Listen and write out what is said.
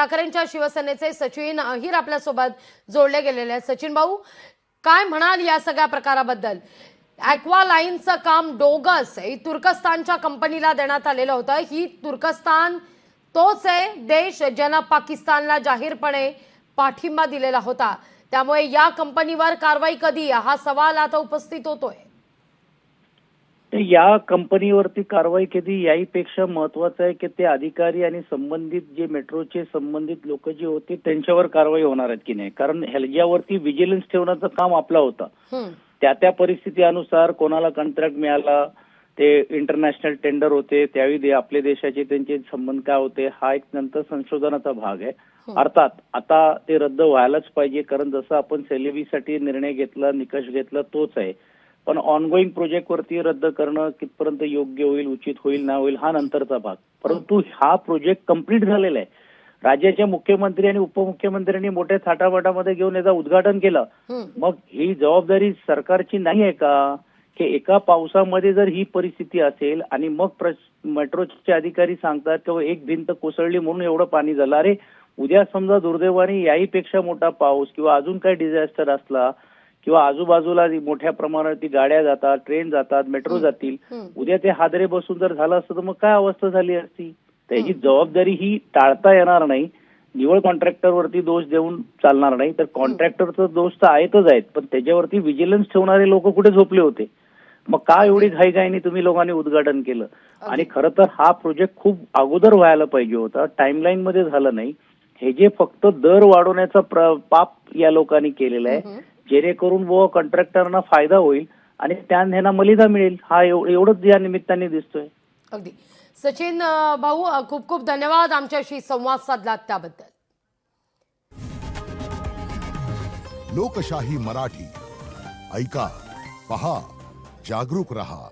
ठाकरेंच्या शिवसेनेचे सचिन अहिर आपल्यासोबत जोडले गेलेले आहेत। सचिन भाऊ, काय म्हणाल या सगळ्या प्रकाराबद्दल? ॲक्वा लाईनचं काम डोगस तुर्कस्तानच्या कंपनीला देण्यात आलेलं होतं। ही तुर्कस्तान तोच आहे देश ज्यानं पाकिस्तानला जाहीरपणे पाठिंबा दिलेला होता। त्यामुळे या कंपनीवर कारवाई कधी हा सवाल आता उपस्थित होतोय। या कंपनीवरती कारवाई कधी याहीपेक्षा महत्वाचं आहे की ते अधिकारी आणि संबंधित जे मेट्रोचे संबंधित लोक जे होते त्यांच्यावर कारवाई होणार आहेत की नाही, कारण ह्याच्यावरती विजिलन्स ठेवण्याचं काम आपलं होतं। त्या परिस्थितीनुसार कोणाला कॉन्ट्रॅक्ट मिळाला, ते इंटरनॅशनल टेंडर होते, त्यावेळी आपल्या देशाचे त्यांचे संबंध काय होते, हा एक नंतर संशोधनाचा भाग आहे। अर्थात आता ते रद्द व्हायलाच पाहिजे, कारण जसं आपण सेलेबीसाठी निर्णय घेतला, निकष घेतला तोच आहे। पण ऑनगोईंग प्रोजेक्ट वरती रद्द करणं कितपर्यंत योग्य होईल, उचित होईल ना होईल हा नंतरचा भाग। परंतु हा प्रोजेक्ट कंप्लीट झालेला आहे। राज्याचे मुख्यमंत्री आणि उपमुख्यमंत्र्यांनी मोठ्या थाटामाटामध्ये घेऊन याचं उद्घाटन केलं। मग ही जबाबदारी सरकारची नाही आहे का की एका पावसामध्ये जर ही परिस्थिती असेल आणि मग मेट्रोचे अधिकारी सांगतात की एक भिंत कोसळली म्हणून एवढं पाणी झालं, अरे उद्या समजा दुर्दैवाने याहीपेक्षा मोठा पाऊस किंवा अजून काही डिझास्टर असला किंवा आजूबाजूला मोठ्या प्रमाणात गाड्या जातात, ट्रेन जातात, मेट्रो जातील, उद्या ते हादरे बसून जर झालं असतं तर मग काय अवस्था झाली असती। त्याची जबाबदारी ही टाळता येणार नाही। निवळ कॉन्ट्रॅक्टरवरती दोष देऊन चालणार नाही, तर कॉन्ट्रॅक्टरचा दोष तर आहेतच आहेत, पण त्याच्यावरती विजिलन्स ठेवणारे लोक कुठे झोपले होते? मग का एवढी घाईघाईने तुम्ही लोकांनी उद्घाटन केलं? आणि खरं तर हा प्रोजेक्ट खूप अगोदर व्हायला पाहिजे होता, टाइमलाईन मध्ये झालं नाही। हे जे फक्त दर वाढवण्याचा पाप या लोकांनी केलेला आहे, जेणेकरून व कॉन्ट्रॅक्टरना फायदा होईल आणि त्यांना मलिदा मिळेल, हा एवढंच या निमित्ताने दिसतोय। अगदी सचिन भाऊ, खूप खूप धन्यवाद आमच्याशी संवाद साधलात त्याबद्दल। लोकशाही मराठी ऐका, पहा, जागरूक रहा।